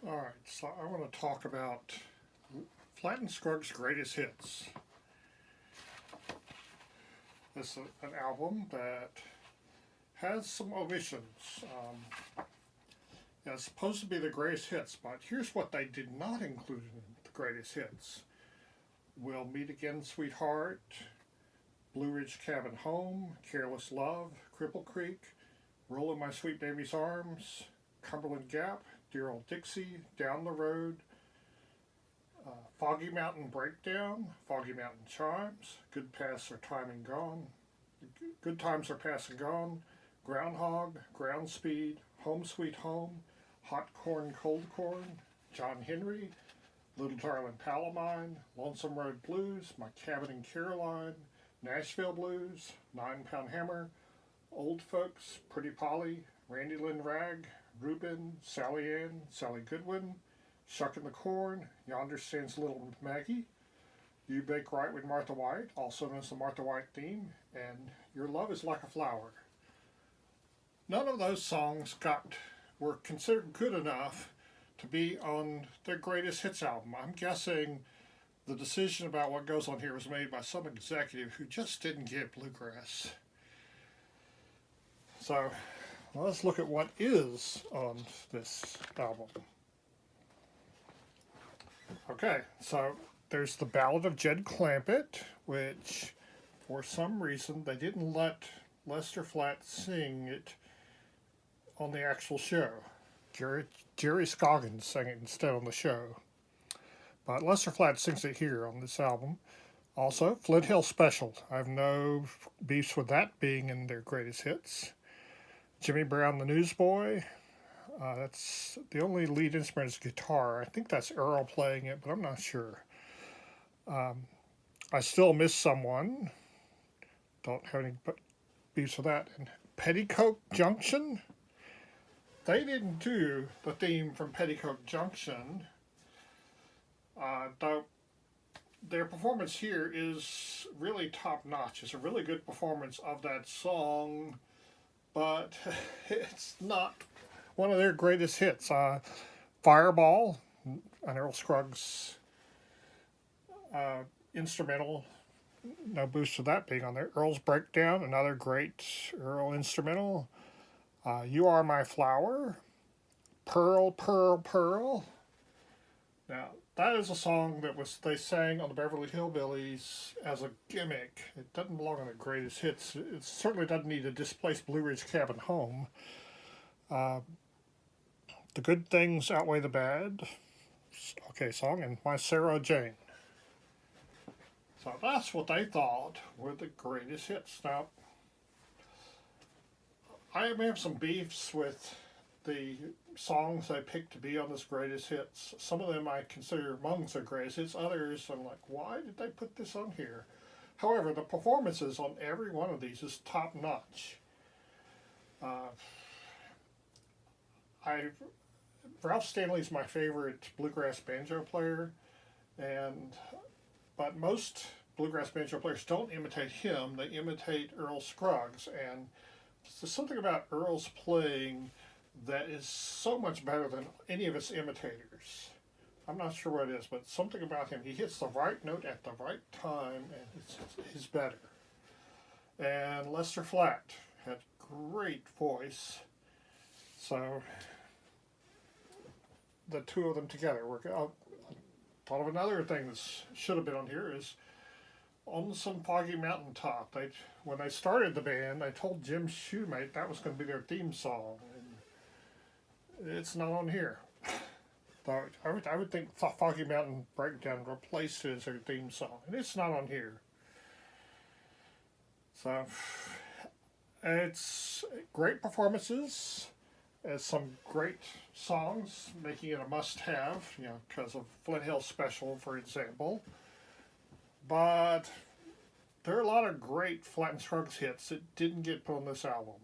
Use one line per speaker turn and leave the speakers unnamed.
Alright, so I want to talk about Flatt and Scruggs' greatest hits. This is an album that has some omissions. It's supposed to be the greatest hits, but here's what they did not include in the greatest hits. We'll Meet Again, Sweetheart, Blue Ridge Cabin Home, Careless Love, Cripple Creek, Roll in My Sweet Baby's Arms, Cumberland Gap, Dear Old Dixie, Down the Road, Foggy Mountain Breakdown, Foggy Mountain Chimes, Good Times Are Past and Gone, Groundhog, Ground Speed, Home Sweet Home, Hot Corn, Cold Corn, John Henry, Little Darling Palomine, Lonesome Road Blues, My Cabin in Caroline, Nashville Blues, 9 Pound Hammer, Old Folks, Pretty Polly, Randy Lynn Rag, Reuben, Sally Ann, Sally Goodwin, Shuckin' the Corn, Yonder Stands Little Maggie, You Bake Right with Martha White, also known as the Martha White theme, and Your Love is Like a Flower. None of those songs were considered good enough to be on their greatest hits album. I'm guessing the decision about what goes on here was made by some executive who just didn't get bluegrass. So let's look at what is on this album. Okay, so there's the Ballad of Jed Clampett, which for some reason they didn't let Lester Flatt sing it on the actual show. Jerry Scoggins sang it instead on the show. But Lester Flatt sings it here on this album. Also, Flint Hill Special. I have no beefs with that being in their greatest hits. Jimmy Brown the Newsboy. That's the only lead instrument is guitar. I think that's Earl playing it, but I'm not sure. I Still Miss Someone. Don't have any beefs with that. And Petticoat Junction. They didn't do the theme from Petticoat Junction. Though their performance here is really top notch. It's a really good performance of that song, but it's not one of their greatest hits. Fireball, an Earl Scruggs instrumental, no boost to that being on there. Earl's Breakdown, another great Earl instrumental. You Are My Flower, Pearl, Pearl, Pearl. Now, that is a song that they sang on the Beverly Hillbillies as a gimmick. It doesn't belong on the greatest hits. It certainly doesn't need to displace Blue Ridge Cabin Home. The Good Things Outweigh the Bad. Okay, song. And My Sarah Jane. So that's what they thought were the greatest hits. Now, I may have some beefs with the songs I picked to be on this greatest hits. Some of them I consider amongst their greatest hits. Others, I'm like, why did they put this on here? However, the performances on every one of these is top notch. Ralph Stanley's my favorite bluegrass banjo player, but most bluegrass banjo players don't imitate him. They imitate Earl Scruggs, and there's something about Earl's playing that is so much better than any of his imitators. I'm not sure what it is, but something about him. He hits the right note at the right time, and he's better. And Lester Flatt had great voice. So the two of them together work out. Thought of another thing that should have been on here is On Some Foggy Mountaintop. When they started the band, I told Jim Shoemate that was going to be their theme song, and it's not on here. I would think Foggy Mountain Breakdown replaced it as their theme song, and it's not on here. So it's great performances, some great songs, making it a must-have, because of Flint Hill Special, for example. But there are a lot of great Flatt and Scruggs hits that didn't get put on this album.